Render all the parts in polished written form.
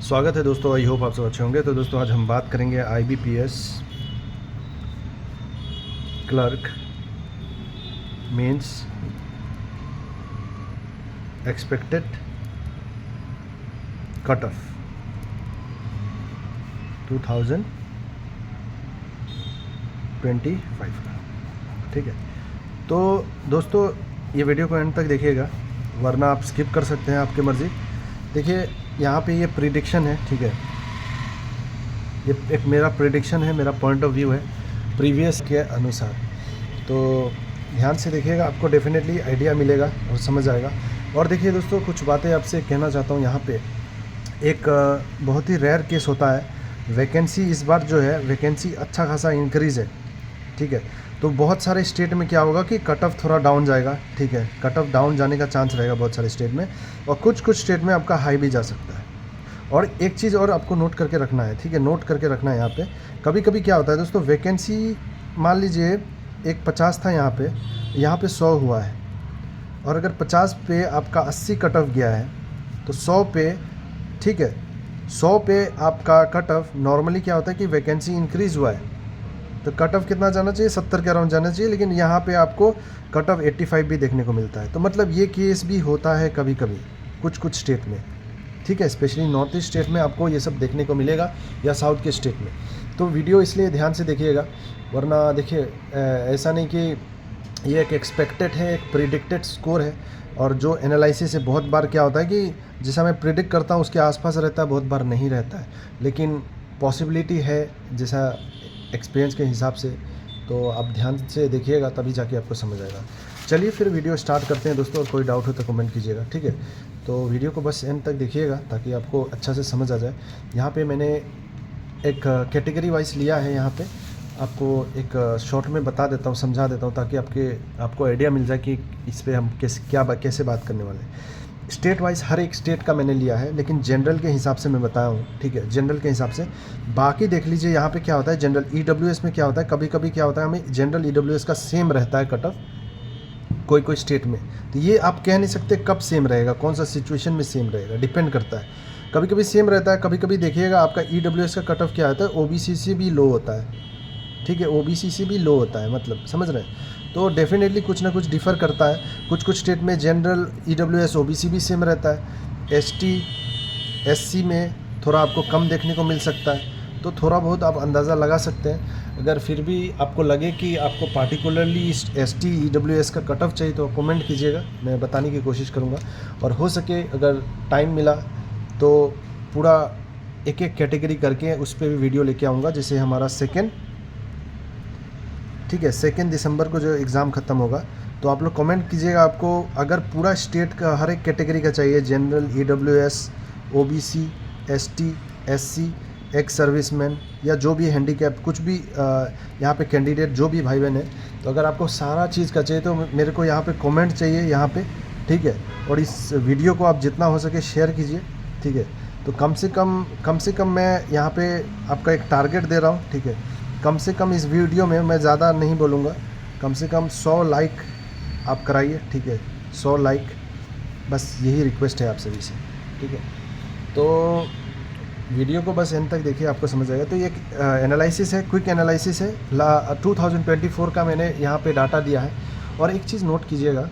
स्वागत है दोस्तों। आई होप आप सब अच्छे होंगे। तो दोस्तों आज हम बात करेंगे IBPS clerk mains expected cut off 2025 का। ठीक है, तो दोस्तों ये वीडियो को एंड तक देखिएगा, वरना आप स्किप कर सकते हैं, आपकी मर्ज़ी। देखिए यहाँ पे ये प्रिडिक्शन है, ठीक है, ये एक मेरा प्रिडिक्शन है, मेरा पॉइंट ऑफ व्यू है प्रीवियस के अनुसार। तो ध्यान से देखिएगा, आपको डेफिनेटली आइडिया मिलेगा और समझ आएगा। और देखिए दोस्तों, कुछ बातें आपसे कहना चाहता हूँ। यहाँ पे एक बहुत ही रेयर केस होता है, वैकेंसी इस बार जो है वैकेंसी अच्छा खासा इंक्रीज़ है। ठीक है, तो बहुत सारे स्टेट में क्या होगा कि कट ऑफ थोड़ा डाउन जाएगा। ठीक है, कट ऑफ डाउन जाने का चांस रहेगा बहुत सारे स्टेट में, और कुछ स्टेट में आपका हाई भी जा सकता है। और एक चीज़ और आपको नोट करके रखना है, ठीक है, नोट करके रखना है। यहाँ पे कभी कभी क्या होता है दोस्तों, वैकेंसी मान लीजिए एक 50 था, यहाँ पे 100 हुआ है, और अगर 50 पे आपका 80 कट ऑफ गया है तो 100 पे, ठीक है, 100 पे आपका कट ऑफ, नॉर्मली क्या होता है कि वैकेंसी इंक्रीज़ हुआ है तो कट ऑफ कितना जाना चाहिए, 70 के अराउंड जाना चाहिए, लेकिन यहाँ पे आपको कट ऑफ 85 भी देखने को मिलता है। तो मतलब ये केस भी होता है कभी कभी कुछ स्टेट में। ठीक है, स्पेशली नॉर्थ ईस्ट स्टेट में आपको ये सब देखने को मिलेगा, या साउथ के स्टेट में। तो वीडियो इसलिए ध्यान से देखिएगा, वरना देखिए ऐसा नहीं कि ये एक एक्सपेक्टेड है, एक प्रिडिक्टेड स्कोर है। और जो एनालिसिस है, बहुत बार क्या होता है कि जैसा मैं प्रिडिक्ट करता हूँ उसके आसपास रहता है, बहुत बार नहीं रहता है, लेकिन पॉसिबिलिटी है जैसा एक्सपीरियंस के हिसाब से। तो आप ध्यान से देखिएगा, तभी जाके आपको समझ आएगा। चलिए फिर वीडियो स्टार्ट करते हैं दोस्तों, और कोई डाउट हो तो कमेंट कीजिएगा। ठीक है, तो वीडियो को बस एंड तक देखिएगा ताकि आपको अच्छा से समझ आ जाए। यहाँ पे मैंने एक कैटेगरी वाइज लिया है, यहाँ पे आपको एक शॉर्ट में बता देता हूँ, समझा देता हूँ, ताकि आपको आइडिया मिल जाए कि इस पर हम कैसे बात करने वाले हैं। स्टेट वाइज हर एक स्टेट का मैंने लिया है, लेकिन जनरल के हिसाब से मैं बताया हूँ। ठीक है, जनरल के हिसाब से। बाकी देख लीजिए यहाँ पे क्या होता है, जनरल EWS में क्या होता है, कभी कभी क्या होता है, हमें जनरल EWS का सेम रहता है कट ऑफ कोई स्टेट में। तो ये आप कह नहीं सकते कब सेम रहेगा, कौन सा सिचुएशन में सेम रहेगा, डिपेंड करता है। कभी कभी सेम रहता है, कभी कभी देखिएगा आपका EWS का कट ऑफ क्या होता है, OBC से भी लो होता है। ठीक है, OBC से भी लो होता है, मतलब समझ रहे हैं। तो डेफिनेटली कुछ ना कुछ डिफ़र करता है। कुछ स्टेट में जनरल EWS OBC भी सेम रहता है, ST SC में थोड़ा आपको कम देखने को मिल सकता है। तो थोड़ा बहुत आप अंदाज़ा लगा सकते हैं। अगर फिर भी आपको लगे कि आपको पार्टिकुलरली ST EWS का कट ऑफ चाहिए तो कमेंट कीजिएगा, मैं बताने की कोशिश करूँगा। और हो सके अगर टाइम मिला तो पूरा एक कैटेगरी करके उस पर भी वीडियो लेके आऊँगा। जैसे हमारा ठीक है, 2 दिसंबर को जो एग्ज़ाम ख़त्म होगा, तो आप लोग कमेंट कीजिएगा आपको अगर पूरा स्टेट का हर एक कैटेगरी का चाहिए, general EWS OBC ST SC ex serviceman या जो भी हैंडीकैप, कुछ भी यहाँ पे कैंडिडेट जो भी भाई बहन है, तो अगर आपको सारा चीज़ का चाहिए तो मेरे को यहाँ पे कमेंट चाहिए यहाँ पे। ठीक है, और इस वीडियो को आप जितना हो सके शेयर कीजिए। ठीक है, तो कम से कम मैं यहाँ पे आपका एक टारगेट दे रहा हूँ। ठीक है, कम से कम इस वीडियो में मैं ज़्यादा नहीं बोलूँगा, कम से कम 100 लाइक आप कराइए। ठीक है, 100 लाइक, बस यही रिक्वेस्ट है आप सभी से। ठीक है, तो वीडियो को बस एंड तक देखिए, आपको समझ आएगा। तो ये एनालिसिस है, क्विक एनालिसिस है 2024 का मैंने यहाँ पे डाटा दिया है। और एक चीज़ नोट कीजिएगा,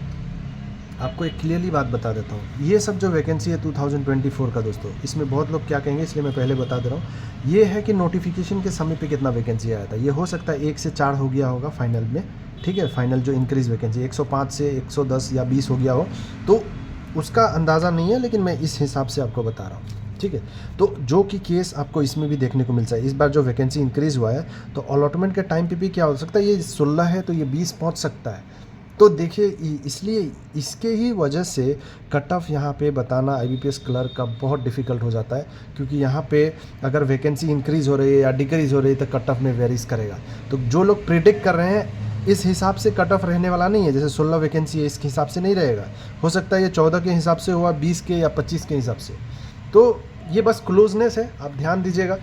आपको एक क्लियरली बात बता देता हूँ, ये सब जो वैकेंसी है 2024 का दोस्तों, इसमें बहुत लोग क्या कहेंगे, इसलिए मैं पहले बता दे रहा हूँ। ये है कि नोटिफिकेशन के समय पे कितना वैकेंसी आया था। ये हो सकता है 1 से 4 हो गया होगा फाइनल में। ठीक है, फाइनल जो इंक्रीज़ वैकेंसी 105 से 110 या 20 हो गया हो, तो उसका अंदाज़ा नहीं है, लेकिन मैं इस हिसाब से आपको बता रहा हूँ। ठीक है, तो जो कि केस आपको इसमें भी देखने को मिलता है। इस बार जो वैकेंसी इंक्रीज़ हुआ है, तो अलॉटमेंट के टाइम पे भी क्या हो सकता है, ये 16 है तो ये 20 पहुंच सकता है। तो देखिए, इसलिए इसके ही वजह से कट ऑफ यहाँ पे बताना IBPS क्लर्क का बहुत डिफ़िकल्ट हो जाता है, क्योंकि यहाँ पे अगर वैकेंसी इंक्रीज़ हो रही है या डिक्रीज़ हो रही है तो कट ऑफ में वेरीज करेगा। तो जो लोग प्रिडिक्ट कर रहे हैं इस हिसाब से कट ऑफ रहने वाला नहीं है। जैसे 16 वैकेंसी है, इसके हिसाब से नहीं रहेगा, हो सकता है ये 14 के हिसाब से हुआ, 20 के या 25 के हिसाब से। तो ये बस क्लोजनेस है, आप ध्यान दीजिएगा।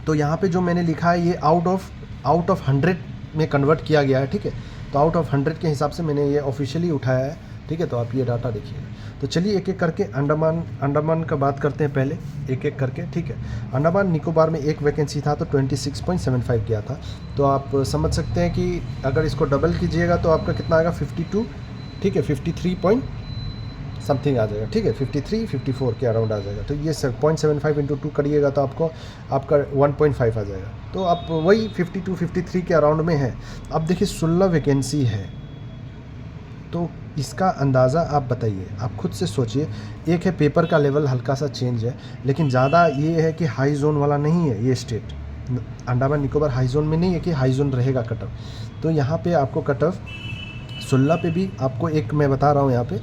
तो यहाँ पे जो मैंने लिखा है ये आउट ऑफ 100 में कन्वर्ट किया गया है। ठीक है, तो आउट ऑफ 100 के हिसाब से मैंने ये ऑफिशियली उठाया है। ठीक है, तो आप ये डाटा देखिए। तो चलिए एक एक करके अंडमान का बात करते हैं पहले, एक एक करके, ठीक है। अंडमान निकोबार में एक वैकेंसी था तो 26.75 गया था। तो आप समझ सकते हैं कि अगर इसको डबल कीजिएगा तो आपका कितना आएगा, 52, ठीक है, 53 पॉइंट समथिंग आ जाएगा, ठीक है, 53 54 के अराउंड आ जाएगा। तो ये 0.75 इंटू 2 करिएगा तो आपका 1.5 आ जाएगा। तो आप वही 52 53 के अराउंड में है। अब देखिए 16 वैकेंसी है, तो इसका अंदाज़ा आप बताइए, आप खुद से सोचिए। एक है पेपर का लेवल हल्का सा चेंज है, लेकिन ज़्यादा ये है कि हाई जोन वाला नहीं है ये state. Andaman Nicobar high zone में नहीं है कि हाई जोन रहेगा कट ऑफ। तो यहाँ पे आपको कट ऑफ 16 पे भी आपको एक मैं बता रहा हूँ, यहाँ पे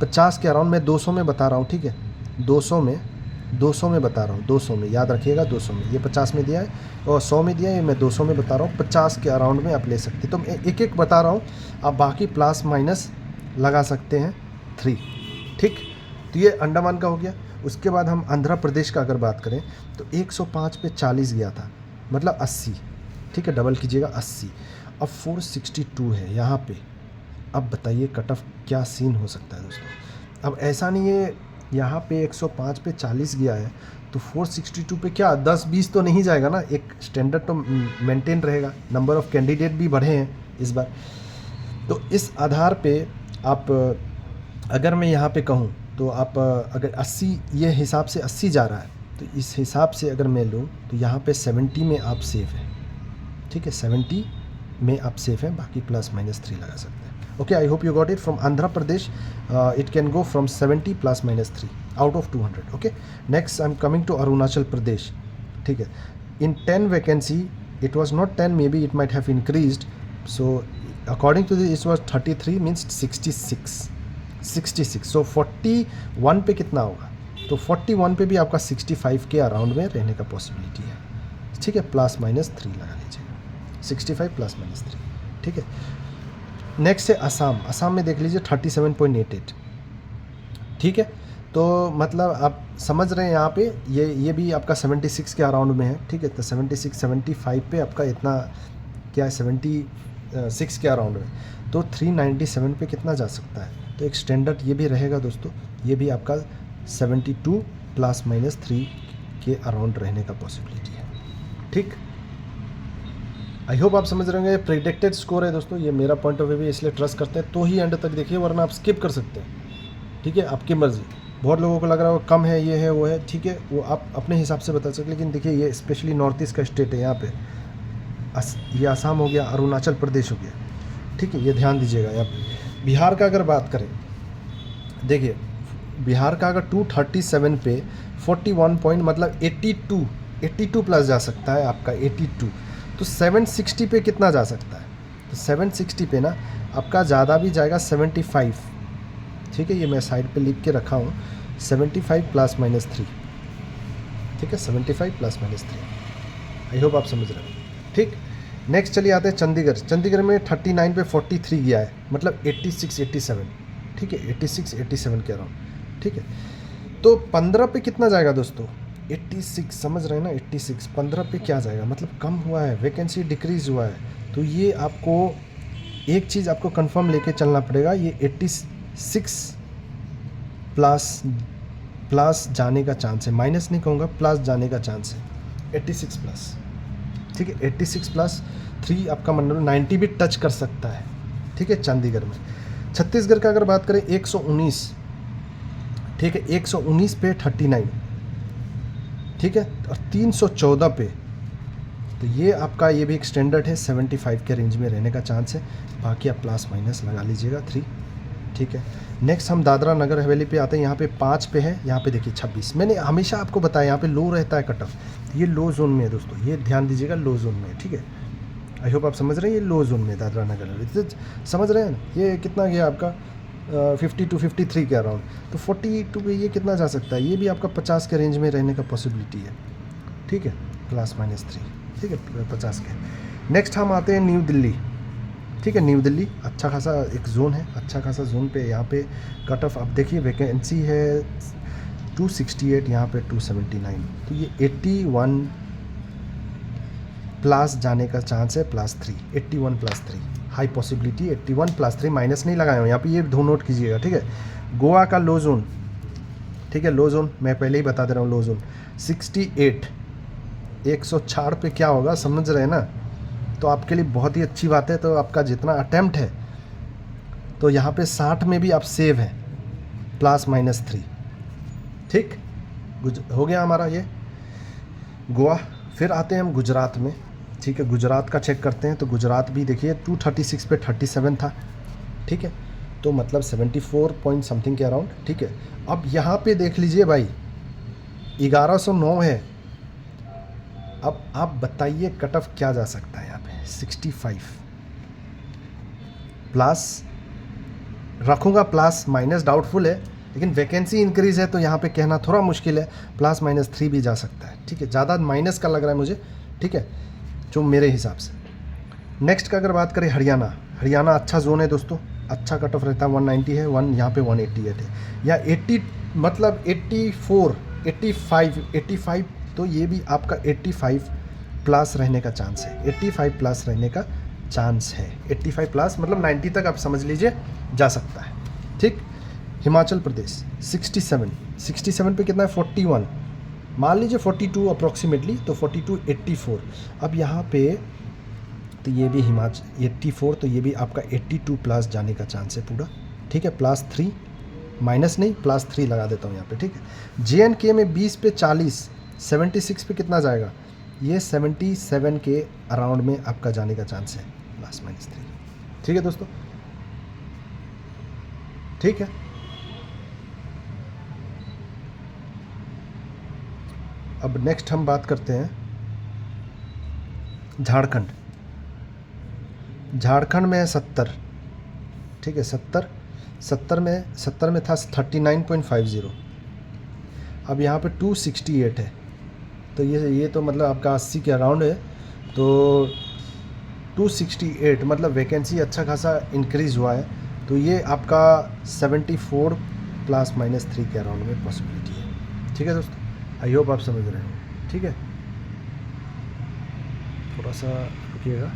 50 के अराउंड, मैं 200 में बता रहा हूँ, ठीक है, 200 में बता रहा हूँ, 200 में, याद रखिएगा 200 में। ये 50 में दिया है और 100 में दिया है, ये मैं 200 में बता रहा हूँ। 50 के अराउंड में आप ले सकते हैं। तो मैं एक एक बता रहा हूँ, आप बाकी प्लस माइनस लगा सकते हैं 3, ठीक। तो ये अंडमान का हो गया। उसके बाद हम आंध्र प्रदेश का अगर बात करें तो 105 पे 40 गया था, मतलब 80, ठीक है, डबल कीजिएगा 80। अब 462 है यहाँ पे। अब बताइए कट ऑफ क्या सीन हो सकता है दोस्तों। अब ऐसा नहीं है, यहाँ पे 105 पे 40 गया है तो 462 पे क्या 10-20 तो नहीं जाएगा ना, एक स्टैंडर्ड तो मेंटेन रहेगा। नंबर ऑफ़ कैंडिडेट भी बढ़े हैं इस बार। तो इस आधार पे आप, अगर मैं यहाँ पे कहूँ तो आप अगर 80 ये हिसाब से 80 जा रहा है, तो इस हिसाब से अगर मैं लूँ तो यहाँ पे 70 में आप सेफ हैं, ठीक है, 70 में आप सेफ हैं। बाकी प्लस माइनस 3 लगा सकते हैं। Okay, I hope you got it. From Andhra Pradesh it can go from 70 plus minus 3 out of 200। Okay, next I am coming to Arunachal Pradesh, ठीक है। In 10 vacancy it was not 10, maybe it might have increased. So according to this it was 33 means 66। So 41 पे कितना होगा, तो 41 पे भी आपका 65 के अराउंड में रहने का पॉसिबिलिटी है, ठीक है। प्लस माइनस 3 लगा लीजिएगा, 65 प्लस माइनस 3, ठीक है। नेक्स्ट है असम में देख लीजिए 37.88, ठीक है। तो मतलब आप समझ रहे हैं यहाँ पे ये भी आपका 76 के अराउंड में है, ठीक है। तो 76 75 पे आपका इतना क्या है, 76 के अराउंड में, तो 397 पे कितना जा सकता है। तो एक स्टैंडर्ड ये भी रहेगा दोस्तों, ये भी आपका 72 प्लस माइनस 3 के अराउंड रहने का पॉसिबिलिटी है, ठीक। आई होप आप समझ रहे होंगे। प्रेडिक्टेड स्कोर है दोस्तों, ये मेरा पॉइंट ऑफ व्यू है, इसलिए ट्रस्ट करते हैं तो ही एंड तक देखिए, वरना आप स्किप कर सकते हैं, ठीक है, आपकी मर्ज़ी। बहुत लोगों को लग रहा है कम है, ये है वो है, ठीक है, वो आप अपने हिसाब से बता सकते। लेकिन देखिए ये स्पेशली नॉर्थ ईस्ट का स्टेट है, यहाँ पे ये आसाम हो गया, अरुणाचल प्रदेश हो गया, ठीक है, ये ध्यान दीजिएगा। यहाँ पे बिहार का अगर बात करें, देखिए बिहार का अगर 237 पे 41 पॉइंट मतलब 82 प्लस जा सकता है आपका 82। तो 760 पे कितना जा सकता है, तो 760 पे ना आपका ज़्यादा भी जाएगा 75, ठीक है। ये मैं साइड पे लिख के रखा हूँ, 75 प्लस माइनस 3, ठीक है, 75 प्लस माइनस 3। आई होप आप समझ रहे हो, ठीक। नेक्स्ट चलिए आते हैं चंडीगढ़ में 39 पे 43 गया है, मतलब 86 87, ठीक है, 86 87 के अराउंड, ठीक है। तो 15 पे कितना जाएगा दोस्तों, 86, समझ रहे हैं ना, 86 15 पे क्या जाएगा, मतलब कम हुआ है, वैकेंसी डिक्रीज़ हुआ है। तो ये आपको एक चीज़ आपको कंफर्म लेके चलना पड़ेगा, ये 86 प्लस जाने का चांस है, माइनस नहीं कहूँगा, प्लस जाने का चांस है, 86 प्लस, ठीक है। 86 प्लस 3 आपका मतलब 90 भी टच कर सकता है, ठीक है, चंडीगढ़ में। छत्तीसगढ़ का अगर बात करें 119, ठीक है, 119 पे 39, ठीक है, और 314 पे, तो ये आपका ये भी एक स्टैंडर्ड है, 75 के रेंज में रहने का चांस है। बाकी आप प्लस माइनस लगा लीजिएगा 3, ठीक है। नेक्स्ट हम दादरा नगर हवेली पे आते हैं, यहाँ पे 5 पे है, यहाँ पे देखिए 26। मैंने हमेशा आपको बताया यहाँ पे लो रहता है कट ऑफ, ये लो जोन में है दोस्तों, ये ध्यान दीजिएगा, लो जोन में है, ठीक है। आई होप आप समझ रहे हैं, ये लो जोन में दादरा नगर हवेली, समझ रहे हैं ना। ये कितना गया आपका 50 to 53 के अराउंड, तो 42 पे ये कितना जा सकता है, ये भी आपका 50 के रेंज में रहने का पॉसिबिलिटी है, ठीक है, प्लस माइनस 3, ठीक है, 50 के। नेक्स्ट हम आते हैं न्यू दिल्ली, ठीक है, न्यू दिल्ली अच्छा खासा एक जोन है, अच्छा खासा जोन पे यहाँ पे कट ऑफ आप देखिए, वैकेंसी है 268, यहाँ पे 279, तो ये 81 प्लस जाने का चांस है, +3, 81 + 3 हाई पॉसिबिलिटी, 81 + 3, माइनस नहीं लगाए हो यहाँ पे, ये दो नोट कीजिएगा, ठीक है। गोवा का लो जोन, ठीक है, लो जोन मैं पहले ही बता दे रहा हूँ, लो जोन 68, 104 पे क्या होगा समझ रहे हैं ना, तो आपके लिए बहुत ही अच्छी बात है। तो आपका जितना अटेम्प्ट है तो यहाँ पे 60 में भी आप सेव हैं, +-3, ठीक, हो गया हमारा ये गोवा। फिर आते हैं हम गुजरात में, ठीक है, गुजरात का चेक करते हैं। तो गुजरात भी देखिए 236 पे 37 था, ठीक है, तो मतलब 74 पॉइंट समथिंग के अराउंड, ठीक है। अब यहाँ पे देख लीजिए भाई 1109 है। अब आप बताइए कट ऑफ क्या जा सकता है यहाँ पे, 65 प्लस रखूँगा, प्लस माइनस डाउटफुल है, लेकिन वैकेंसी इंक्रीज़ है तो यहाँ पे कहना थोड़ा मुश्किल है, +-3 भी जा सकता है, ठीक है, ज़्यादा माइनस का लग रहा है मुझे, ठीक है, जो मेरे हिसाब से। नेक्स्ट का अगर बात करें हरियाणा, हरियाणा अच्छा जोन है दोस्तों, अच्छा कट ऑफ रहता है, 190 है, यहाँ पे 188 है, या 80 मतलब 84, 85, तो ये भी आपका 85 प्लस रहने का चांस है, 85 प्लस रहने का चांस है, 85 प्लस मतलब 90 तक आप समझ लीजिए जा सकता है, ठीक। हिमाचल प्रदेश 67 पे कितना है, 41, मान लीजिए 42 अप्रॉक्सीमेटली, तो 42, 84। अब यहाँ पे तो ये भी हिमाचल 84, तो ये भी आपका 82 प्लस जाने का चांस है पूरा, ठीक है, +3 माइनस नहीं, +3 लगा देता हूँ यहाँ पे, ठीक है। JNK में 20 पे 40, 76 पे कितना जाएगा, ये 77 के अराउंड में आपका जाने का चांस है, +-3, ठीक है दोस्तों, ठीक है। अब नेक्स्ट हम बात करते हैं झारखंड। झारखंड में है 70, ठीक है, 70 में था 39.50, अब यहाँ पे 268 है, तो ये तो मतलब आपका 80 के अराउंड है, तो 268 मतलब वैकेंसी अच्छा खासा इंक्रीज़ हुआ है, तो ये आपका 74 +-3 के अराउंड में पॉसिबिलिटी है, ठीक है दोस्तों, आई होप आप समझ रहे हैं, ठीक है। थोड़ा सा रुकिएगा,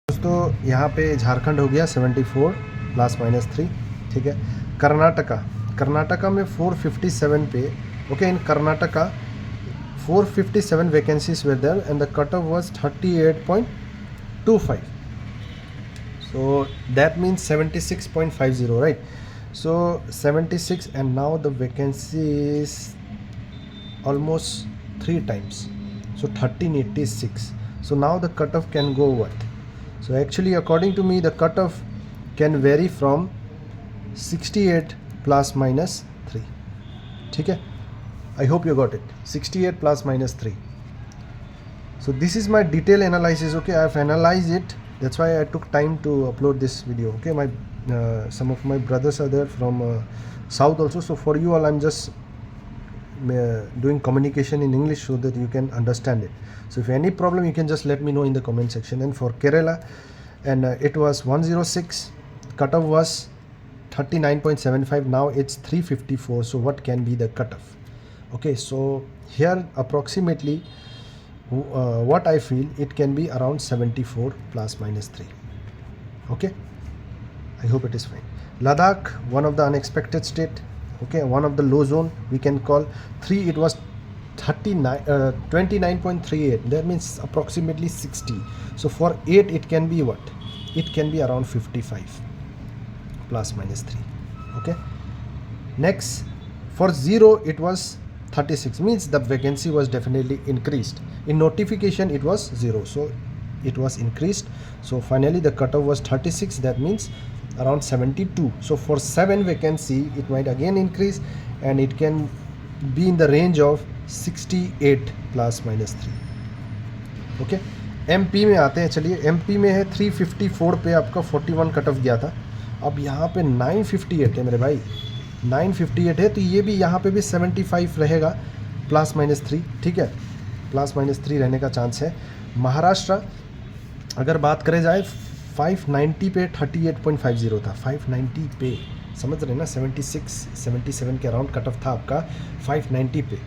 दोस्तों यहाँ पे झारखंड हो गया 74 +-3, ठीक है। कर्नाटका में 457 पे, okay, in Karnataka 457 vacancies were there and the cut off was 38.25, so that means 76.50, right? So 76, and now the vacancy is almost 3 times, so 1386. So now the cutoff can go what? So actually according to me the cutoff can vary from 68 +-3, ठीक है, I hope you got it, 68 +-3. So this is my detailed analysis, okay, I have analyzed it, that's why I took time to upload this video, okay. My some of my brothers are there from south also, so for you all I'm just doing communication in English so that you can understand it. So if any problem you can just let me know in the comment section. And for Kerala, and it was 106, cutoff was 39.75, now it's 354, so what can be the cutoff, okay. So here approximately what I feel it can be around 74 +-3, okay. I hope it is fine. Ladakh, one of the unexpected state, okay, one of the low zone we can call 3, it was 29.38, that means approximately 60, so for 8 it can be what, it can be around 55 +-3, okay. Next for 0 it was 36, means the vacancy was definitely increased, in notification it was 0, so it was increased, so finally the cutoff was 36, that means around 72, so for 7 vacancy it might again increase and it can be in the range of 68 +-3, okay. MP में आते हैं, चलिए MP में है 354 पे आपका 41 cut off गया था, अब यहाँ पे 958 है मेरे भाई, 958 है, तो ये भी यहाँ पे भी 75 रहेगा +-3, ठीक है, +-3 रहने का चांस है। महाराष्ट्र अगर बात करें जाए 590 पे 38.50 था, 590 पे, समझ रहे ना, 77 के अराउंड कट ऑफ था आपका 590 पे।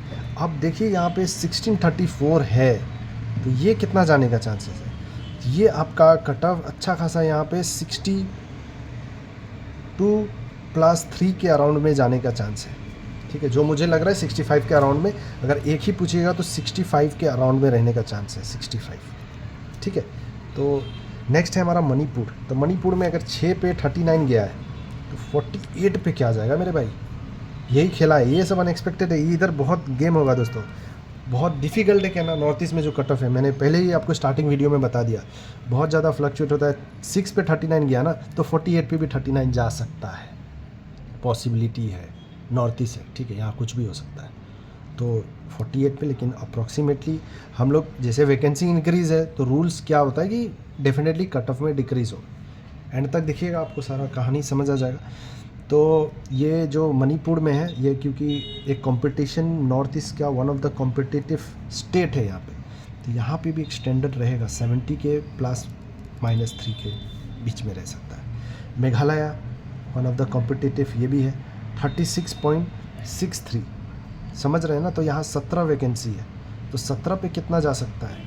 अब देखिए यहाँ पे 1634 है, तो ये कितना जाने का चांसेस है, ये आपका कट ऑफ अच्छा खासा यहाँ पे 62+3 के अराउंड में जाने का चांस है, ठीक है। जो मुझे लग रहा है 65 के अराउंड में, अगर एक ही पूछिएगा तो 65 के अराउंड में रहने का चांस है, 65, ठीक है। तो नेक्स्ट है हमारा मणिपुर। तो मणिपुर में अगर 6 पे 39 गया है तो 48 पे क्या जाएगा मेरे भाई, यही खेला है। ये सब अनएक्सपेक्टेड है, इधर बहुत गेम होगा दोस्तों, बहुत डिफ़िकल्ट है कहना। नॉर्थ ईस्ट में जो कट ऑफ है, मैंने पहले ही आपको स्टार्टिंग वीडियो में बता दिया, बहुत ज़्यादा फ्लक्चुएट होता है। 6 पे 39 गया ना तो 48 पे भी 39 जा सकता है, पॉसिबिलिटी है। नॉर्थ ईस्ट है, ठीक है, यहाँ कुछ भी हो सकता है। तो 48 पे, लेकिन अप्रॉक्सीमेटली हम लोग जैसे वैकेंसी इंक्रीज़ है तो रूल्स क्या होता है कि डेफिनेटली कट ऑफ में डिक्रीज़ हो। एंड तक देखिएगा, आपको सारा कहानी समझ आ जाएगा। तो ये जो मणिपुर में है, ये क्योंकि एक कंपटीशन नॉर्थ ईस्ट का one of the competitive state है यहाँ पे, तो यहाँ पे भी एक स्टैंडर्ड रहेगा 70 के ±3 के बीच में रह सकता है। Meghalaya one of the competitive ये भी है 36.63, समझ रहे हैं ना। तो यहाँ 17 वैकेंसी है, तो 17 पे कितना जा सकता है,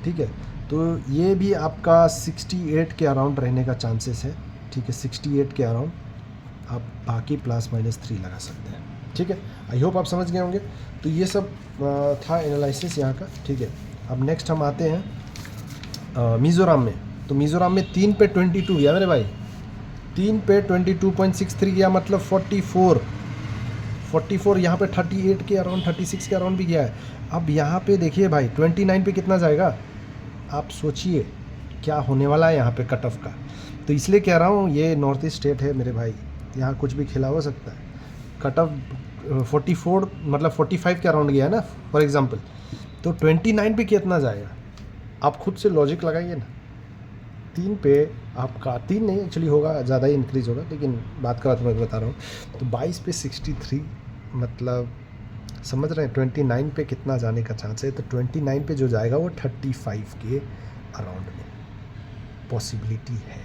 ठीक है। तो ये भी आपका 68 के अराउंड रहने का चांसेस है, ठीक है। 68 के अराउंड आप बाकी ±3 लगा सकते हैं, ठीक है। आई होप आप समझ गए होंगे। तो ये सब था एनालिसिस यहाँ का, ठीक है। अब नेक्स्ट हम आते हैं मिज़ोरम में। तो मिज़ोरम में 3 पे 22 गया मेरे भाई, 3 पे 22.63 गया, मतलब 44 यहाँ पे 38 के अराउंड, 36 के अराउंड भी गया है। अब यहाँ पे देखिए भाई 29 पे कितना जाएगा, आप सोचिए क्या होने वाला है यहाँ पे कट ऑफ का। तो इसलिए कह रहा हूँ ये नॉर्थ ईस्ट स्टेट है मेरे भाई, यहाँ कुछ भी खेला हो सकता है। कट ऑफ 44 मतलब 45 के अराउंड गया है ना फॉर एग्जांपल, तो 29 पे कितना जाएगा, आप खुद से लॉजिक लगाइए ना। 3 पे आपका 3 नहीं एक्चुअली होगा, ज़्यादा ही इंक्रीज़ होगा, लेकिन बात का बात मैं बता रहा हूँ। तो 22 पे 63, मतलब समझ रहे हैं 29 पे कितना जाने का चांस है। तो 29 पे जो जाएगा वो 35 के अराउंड में पॉसिबिलिटी है,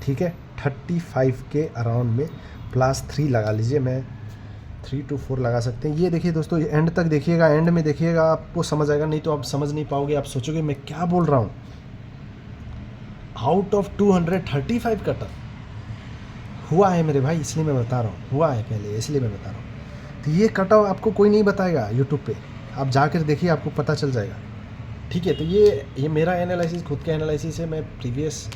ठीक है। 35 के अराउंड में +3 लगा लीजिए, मैं 3 to 4 लगा सकते हैं। ये देखिए दोस्तों, ये एंड तक देखिएगा, एंड में देखिएगा आपको समझ आएगा, नहीं तो आप समझ नहीं पाओगे, आप सोचोगे मैं क्या बोल रहा हूँ। आउट ऑफ 235 कट ऑफ हुआ है मेरे भाई, इसलिए मैं बता रहा हूँ, हुआ है पहले इसलिए मैं बता रहा हूँ। तो ये कट ऑफ आपको कोई नहीं बताएगा यूट्यूब पे, आप जाकर देखिए, आपको पता चल जाएगा, ठीक है। तो ये मेरा एनालिसिस, खुद का एनालिसिस है। मैं प्रीवियस,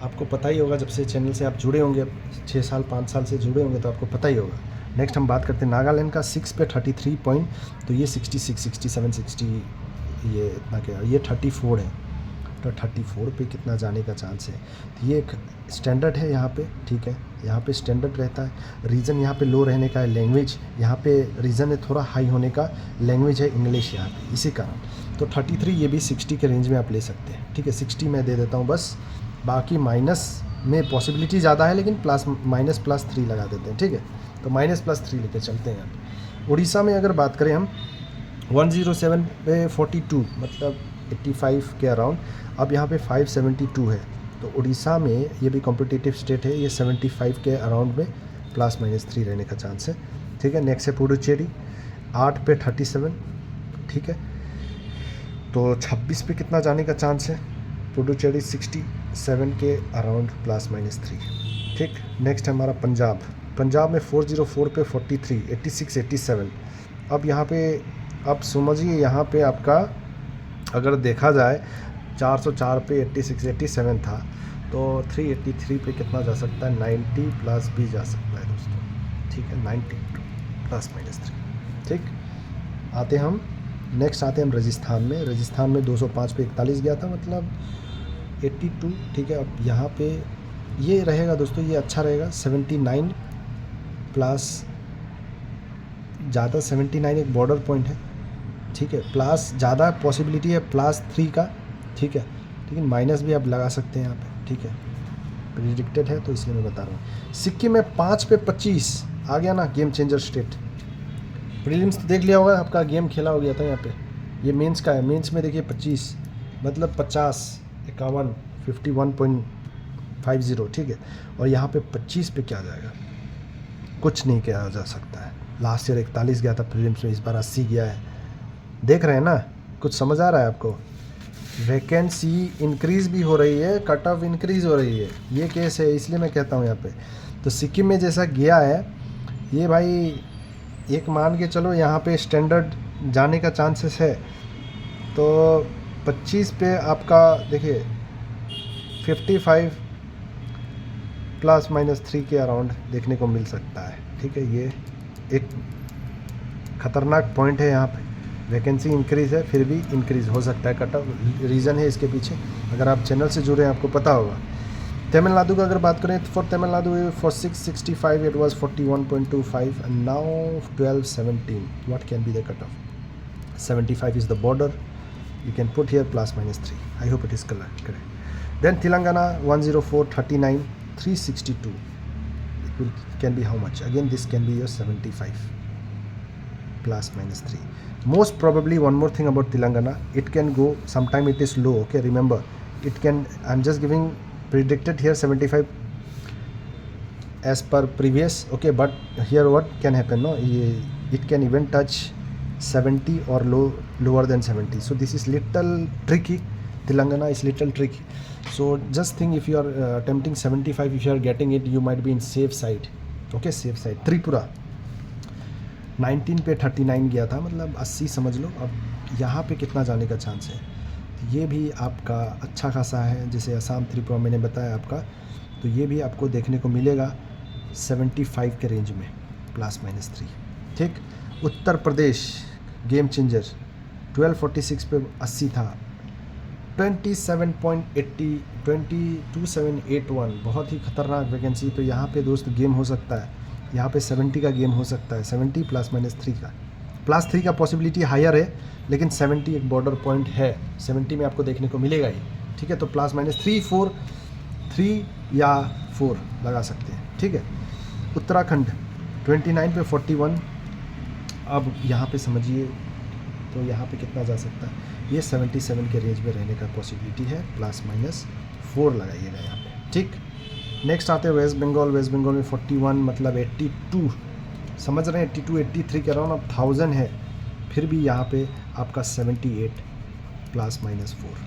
आपको पता ही होगा, जब से चैनल से आप जुड़े होंगे, 6 साल 5 साल से जुड़े होंगे, तो आपको पता ही होगा। नेक्स्ट हम बात करते हैं नागालैंड का। 6 पे 33 पॉइंट, तो ये 66, 67, 60, ये इतना क्या, ये 34 है। तो 34 पे कितना जाने का चांस है। तो ये एक स्टैंडर्ड है यहाँ पे, ठीक है, यहाँ पे स्टैंडर्ड रहता है। रीज़न यहाँ पे लो रहने का है, लैंग्वेज यहाँ पे रीज़न है थोड़ा हाई होने का, लैंग्वेज है इंग्लिश यहाँ पे, इसी कारण। तो 33 ये भी 60 के रेंज में आप ले सकते हैं, ठीक है। 60 मैं दे देता हूँ बस, बाकी माइनस में पॉसिबिलिटी ज़्यादा है, लेकिन +3 लगा देते हैं, ठीक है। तो -+3 लेके चलते हैं यहाँ पे। उड़ीसा में अगर बात करें हम 107 पे 42, मतलब 85 के अराउंड। अब यहाँ पे 572 है, तो उड़ीसा में ये भी कॉम्पिटिटिव स्टेट है, ये 75 के अराउंड में +-3 रहने का चांस है, ठीक है। नेक्स्ट है पुडुचेरी, 8 पे 37, ठीक है। तो 26 पे कितना जाने का चांस है, पुडुचेरी 67 के अराउंड +-3, ठीक। नेक्स्ट है हमारा पंजाब में 404 पे 43, 86, 87। अब यहाँ पे आप समझिए, यहाँ पे आपका अगर देखा जाए 404 पे 86, 87 था, तो 383 पे कितना जा सकता है, 90 प्लस भी जा सकता है दोस्तों, ठीक है। 90 +-3, ठीक। आते हम नेक्स्ट आते हैं हम राजस्थान में 205 पे 41 गया था, मतलब 82, ठीक है। अब यहाँ पे ये रहेगा दोस्तों, ये अच्छा रहेगा 79 प्लस, ज़्यादा 79 एक बॉर्डर पॉइंट है, ठीक है। प्लस ज़्यादा पॉसिबिलिटी है +3 का, ठीक है, लेकिन माइनस भी आप लगा सकते हैं यहाँ पे, ठीक है। प्रिडिक्टेड है तो इसलिए मैं बता रहा हूँ। सिक्किम में 5 पे 25 आ गया ना, गेम चेंजर स्टेट। प्रीलिम्स तो देख लिया होगा, आपका गेम खेला हो गया था यहाँ पे। ये मेंस का है, मेंस में देखिए 25, मतलब 50, 51, 51.50, ठीक है। और यहाँ पे 25 पे क्या जाएगा, कुछ नहीं किया जा सकता है। लास्ट ईयर 41 गया था प्रीलिम्स में, इस बार 80 गया है। देख रहे हैं ना, कुछ समझ आ रहा है आपको। वैकेंसी इंक्रीज़ भी हो रही है, कट ऑफ इंक्रीज़ हो रही है, ये केस है, इसलिए मैं कहता हूँ यहाँ पे। तो सिक्किम में जैसा गया है ये भाई, एक मान के चलो यहाँ पे स्टैंडर्ड जाने का चांसेस है। तो 25 पे आपका देखिए 55 ±3 के अराउंड देखने को मिल सकता है। ठीक है, ये एक ख़तरनाक पॉइंट है यहाँ पे। वैकेंसी इंक्रीज़ है, फिर भी इंक्रीज़ हो सकता है कट ऑफ। रीज़न है इसके पीछे, अगर आप चैनल से जुड़े हैं आपको पता होगा। तमिलनाडु का अगर बात करें तो for Tamil Nadu for 665 it was 41.25 and now 1217 what can be the cut of. 75 is the border, you can put here ±3. I hope it is correct. Then Telangana 10439 362, it can be how much? Again this can be your 75 ±3. Most probably one more thing about Telangana, it can go sometime it is low. Okay, remember it can, I'm just giving predicted here 75 as per previous. Okay, but here what can happen, no, it can even touch 70 or lower than 70. So this is little tricky. Telangana is little tricky. So just think, if you are attempting 75, if you are getting it, you might be in safe side. Okay, safe side. Tripura 19 पे 39 गया था, मतलब 80 समझ लो। अब यहाँ पे कितना जाने का चांस है, ये भी आपका अच्छा खासा है। जैसे असम त्रिपुरा मैंने बताया आपका, तो ये भी आपको देखने को मिलेगा 75 के रेंज में ±3। ठीक, उत्तर प्रदेश गेम चेंजर 1246 पे 80 था, 22781 बहुत ही खतरनाक वैकेंसी पे यहाँ पे दोस्त गेम हो सकता है। यहाँ पे 70 का गेम हो सकता है, 70 ±3 का, +3 का पॉसिबिलिटी हायर है, लेकिन 70 एक बॉर्डर पॉइंट है, 70 में आपको देखने को मिलेगा ही। ठीक है, तो ±3 4 3 या 4 लगा सकते हैं। ठीक है, उत्तराखंड 29 पे 41, अब यहाँ पे समझिए तो यहाँ पे कितना जा सकता है, ये 77 के रेंज में रहने का पॉसिबिलिटी है, ±4 लगाइएगा यहाँ पे। ठीक, नेक्स्ट आते हैं वेस्ट बंगाल। वेस्ट बंगाल में 41 मतलब 82, समझ रहे हैं, 82 83 के अराउंड अब 1000 है, फिर भी यहाँ पे आपका 78 ±4।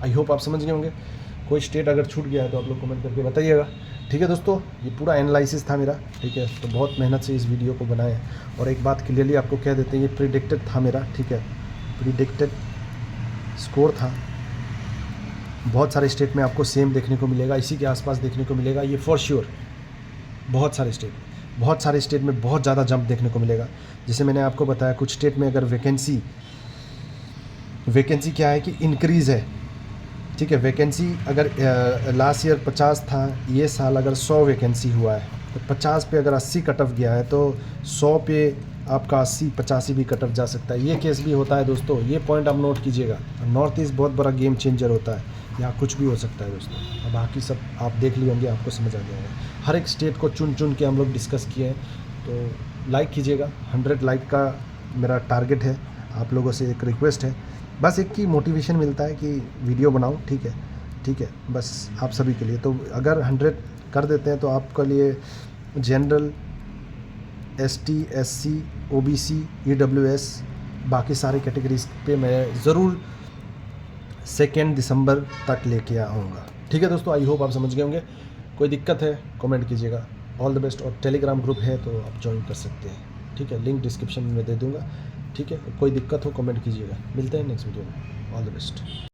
आई होप आप समझ गए होंगे। कोई स्टेट अगर छूट गया है तो आप लोग कमेंट करके बताइएगा। ठीक है दोस्तों, ये पूरा एनालिसिस था मेरा। ठीक है, तो बहुत मेहनत से इस वीडियो को बनाया, और एक बात क्लियरली आपको कह देते हैं, ये प्रिडिक्टेड था मेरा। ठीक है, प्रिडिक्टेड स्कोर था। बहुत सारे स्टेट में आपको सेम देखने को मिलेगा, इसी के आसपास देखने को मिलेगा, ये फॉर श्योर। बहुत सारे स्टेट में बहुत ज़्यादा जंप देखने को मिलेगा। जैसे मैंने आपको बताया, कुछ स्टेट में अगर वैकेंसी क्या है कि इंक्रीज़ है। ठीक है, वैकेंसी अगर लास्ट ईयर 50 था, ये साल अगर 100 वैकेंसी हुआ है, तो 50 पे अगर 80 कट ऑफ गया है, तो 100 पे आपका 80 85 भी कट ऑफ जा सकता है। ये केस भी होता है दोस्तों, ये पॉइंट आप नोट कीजिएगा। नॉर्थ ईस्ट बहुत बड़ा गेम चेंजर होता है, यहाँ कुछ भी हो सकता है दोस्तों। अब बाकी सब आप देख लिए होंगे, आपको समझ आ गया होगा। हर एक स्टेट को चुन के हम लोग डिस्कस किए हैं। तो लाइक कीजिएगा, 100 लाइक का मेरा टारगेट है। आप लोगों से एक रिक्वेस्ट है, बस एक की मोटिवेशन मिलता है कि वीडियो बनाऊं। ठीक है, बस आप सभी के लिए। तो अगर 100 कर देते हैं तो आपके लिए general, ST SC OBC EWS बाकी सारे कैटेगरीज पे मैं ज़रूर 2 दिसंबर तक लेके आऊँगा। ठीक है दोस्तों, आई होप आप समझ गए होंगे। कोई दिक्कत है कमेंट कीजिएगा। All the best. और टेलीग्राम ग्रुप है तो आप ज्वाइन कर सकते हैं। ठीक है, लिंक डिस्क्रिप्शन में दे दूँगा। ठीक है, कोई दिक्कत हो कमेंट कीजिएगा। मिलते हैं नेक्स्ट वीडियो में। All the best.